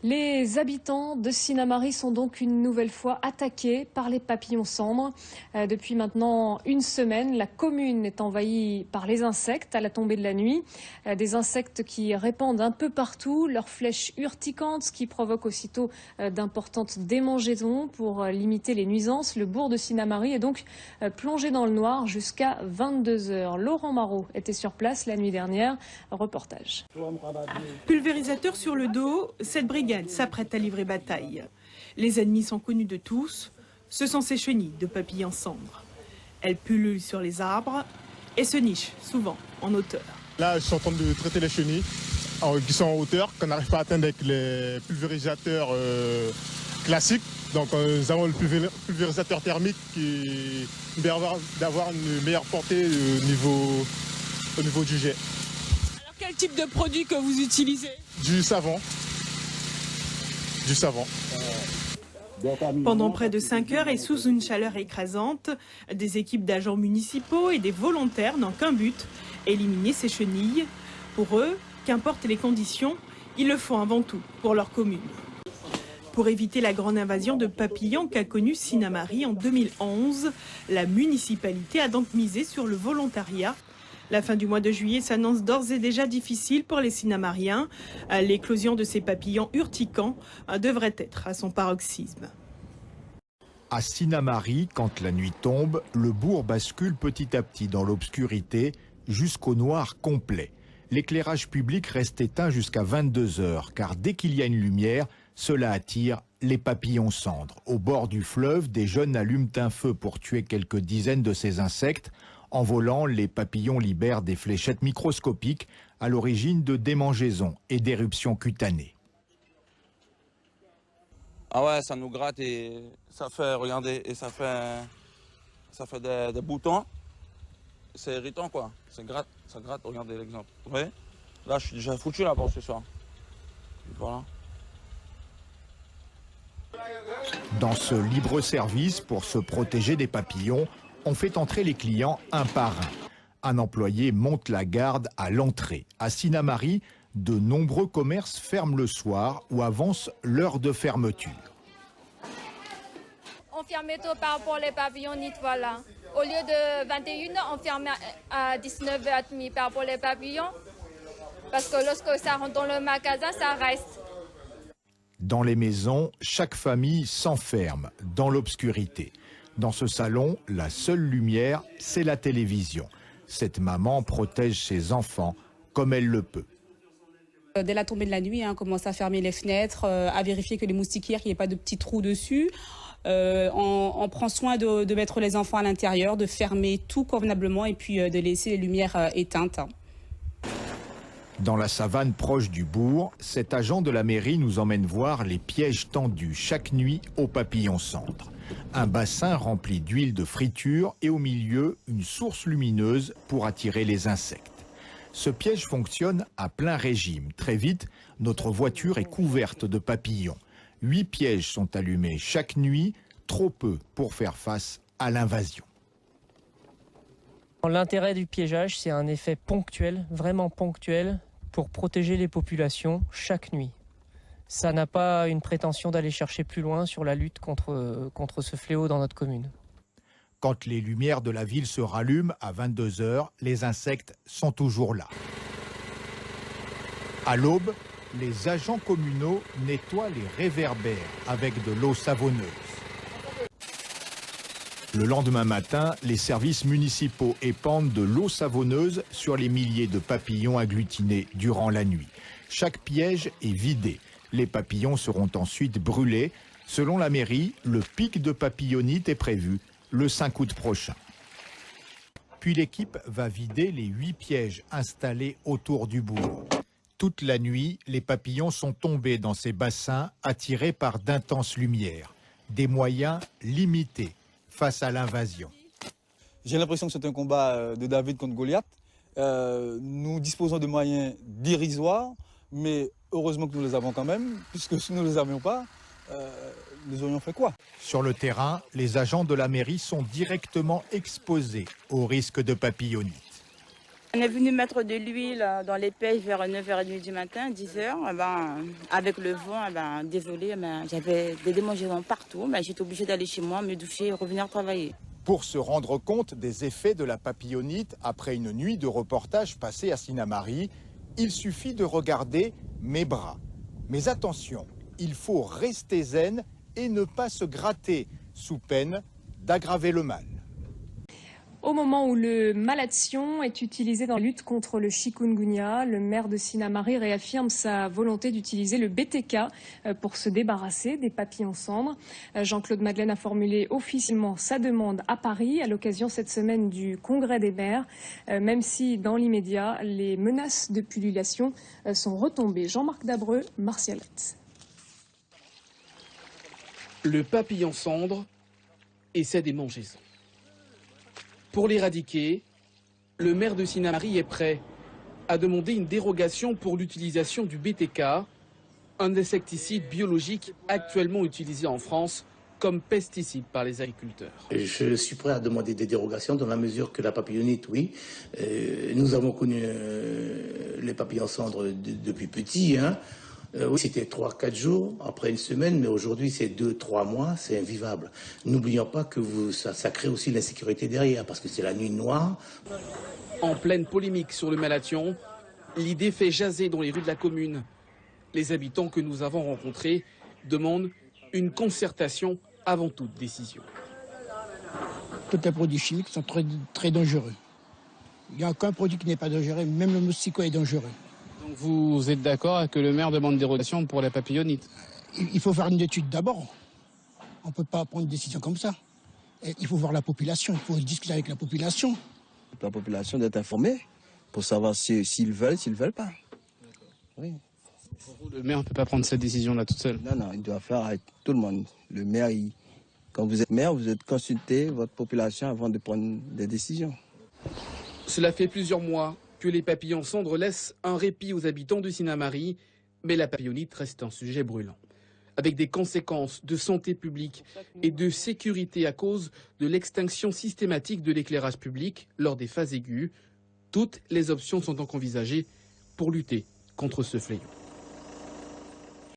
Les habitants de Sinnamary sont donc une nouvelle fois attaqués par les papillons cendres. Depuis maintenant une semaine, la commune est envahie par les insectes à la tombée de la nuit. Des insectes qui répandent un peu partout leurs flèches urticantes, ce qui provoque aussitôt d'importantes démangeaisons. Pour limiter les nuisances, le bourg de Sinnamary est donc plongé dans le noir jusqu'à 22 h. Laurent Marot était sur place la nuit dernière. Reportage. Pulvérisateur sur le dos, cette brigade s'apprête à livrer bataille. Les ennemis sont connus de tous, ce sont ces chenilles de papillons cendres. Elles pullulent sur les arbres et se nichent souvent en hauteur. Là, je suis en train de traiter les chenilles qui sont en hauteur, qu'on n'arrive pas à atteindre avec les pulvérisateurs classiques. Donc nous avons le pulvérisateur thermique qui permet d'avoir une meilleure portée au niveau du jet. Alors quel type de produit que vous utilisez? Du savon. Du savon. Pendant près de 5 heures et sous une chaleur écrasante, des équipes d'agents municipaux et des volontaires n'ont qu'un but, éliminer ces chenilles. Pour eux, qu'importe les conditions, ils le font avant tout pour leur commune. Pour éviter la grande invasion de papillons qu'a connue Sinnamary en 2011, la municipalité a donc misé sur le volontariat. La fin du mois de juillet s'annonce d'ores et déjà difficile pour les Sinnamariens. L'éclosion de ces papillons urticants devrait être à son paroxysme. À Sinnamary, quand la nuit tombe, le bourg bascule petit à petit dans l'obscurité jusqu'au noir complet. L'éclairage public reste éteint jusqu'à 22 h, car dès qu'il y a une lumière, cela attire les papillons cendres. Au bord du fleuve, des jeunes allument un feu pour tuer quelques dizaines de ces insectes. En volant, les papillons libèrent des fléchettes microscopiques à l'origine de démangeaisons et d'éruptions cutanées. Ah ouais, ça nous gratte et ça fait, regardez, et ça fait des boutons. C'est irritant quoi, ça gratte, regardez l'exemple. Vous voyez? Là, je suis déjà foutu là pour ce soir. Voilà. Dans ce libre-service, pour se protéger des papillons, on fait entrer les clients un par un. Un employé monte la garde à l'entrée. À Sinnamary, de nombreux commerces ferment le soir ou avancent l'heure de fermeture. On fermait tôt par rapport aux papillons, voilà. Au lieu de 21 h, on ferme à 19h30 par rapport aux papillons. Parce que lorsque ça rentre dans le magasin, ça reste. Dans les maisons, chaque famille s'enferme dans l'obscurité. Dans ce salon, la seule lumière, c'est la télévision. Cette maman protège ses enfants comme elle le peut. Dès la tombée de la nuit, on commence à fermer les fenêtres, à vérifier que les moustiquaires, qu'il n'y ait pas de petits trous dessus. On prend soin de mettre les enfants à l'intérieur, de fermer tout convenablement et puis de laisser les lumières éteintes. Dans la savane proche du bourg, cet agent de la mairie nous emmène voir les pièges tendus chaque nuit aux papillons cendres. Un bassin rempli d'huile de friture et au milieu, une source lumineuse pour attirer les insectes. Ce piège fonctionne à plein régime. Très vite, notre voiture est couverte de papillons. 8 pièges sont allumés chaque nuit, trop peu pour faire face à l'invasion. L'intérêt du piégeage, c'est un effet ponctuel, vraiment ponctuel, pour protéger les populations chaque nuit. Ça n'a pas une prétention d'aller chercher plus loin sur la lutte contre ce fléau dans notre commune. Quand les lumières de la ville se rallument à 22 h, les insectes sont toujours là. À l'aube, les agents communaux nettoient les réverbères avec de l'eau savonneuse. Le lendemain matin, les services municipaux épandent de l'eau savonneuse sur les milliers de papillons agglutinés durant la nuit. Chaque piège est vidé. Les papillons seront ensuite brûlés. Selon la mairie, le pic de papillonite est prévu le 5 août prochain. Puis l'équipe va vider les 8 pièges installés autour du bourg. Toute la nuit, les papillons sont tombés dans ces bassins attirés par d'intenses lumières. Des moyens limités face à l'invasion. J'ai l'impression que c'est un combat de David contre Goliath. Nous disposons de moyens dérisoires, mais heureusement que nous les avons quand même, puisque si nous ne les avions pas, nous aurions fait quoi? Sur le terrain, les agents de la mairie sont directement exposés au risque de papillonite. On est venu mettre de l'huile dans les pêches vers 9h30 du matin, 10h. Avec le vent, désolé, j'avais des démangeaisons partout. J'étais obligée d'aller chez moi, me doucher et revenir travailler. Pour se rendre compte des effets de la papillonite après une nuit de reportage passé à Sinnamary, il suffit de regarder mes bras. Mais attention, il faut rester zen et ne pas se gratter, sous peine d'aggraver le mal. Au moment où le malathion est utilisé dans la lutte contre le chikungunya, le maire de Sinnamary réaffirme sa volonté d'utiliser le BTK pour se débarrasser des papillons cendres. Jean-Claude Madeleine a formulé officiellement sa demande à Paris à l'occasion cette semaine du Congrès des maires, même si dans l'immédiat, les menaces de pullulation sont retombées. Jean-Marc Dabreux, Martialette. Le papillon cendre et ses démangeaisons. Pour l'éradiquer, le maire de Sinnamary est prêt à demander une dérogation pour l'utilisation du BTK, un insecticide biologique actuellement utilisé en France comme pesticide par les agriculteurs. Je suis prêt à demander des dérogations dans la mesure que la papillonite, oui. Nous avons connu les papillons cendres depuis petit. Oui, c'était 3-4 jours, après une semaine, mais aujourd'hui c'est 2-3 mois, c'est invivable. N'oublions pas que ça crée aussi l'insécurité derrière, parce que c'est la nuit noire. En pleine polémique sur le malathion, l'idée fait jaser dans les rues de la commune. Les habitants que nous avons rencontrés demandent une concertation avant toute décision. Tous les produits chimiques sont très dangereux. Il n'y a aucun produit qui n'est pas dangereux, même le moustico est dangereux. Donc vous êtes d'accord que le maire demande dérogation pour la papillonite? Il faut faire une étude d'abord. On ne peut pas prendre une décision comme ça. Et il faut voir la population, il faut discuter avec la population. La population doit être informée pour savoir s'ils veulent pas. Oui. Pour vous, le maire ne peut pas prendre cette décision-là toute seule? Non, il doit faire avec tout le monde. Le maire, quand vous êtes maire, vous êtes consulté votre population avant de prendre des décisions. Cela fait plusieurs mois que les papillons cendres laissent un répit aux habitants de Sinnamary, mais la papillonite reste un sujet brûlant, avec des conséquences de santé publique et de sécurité à cause de l'extinction systématique de l'éclairage public lors des phases aiguës. Toutes les options sont donc envisagées pour lutter contre ce fléau.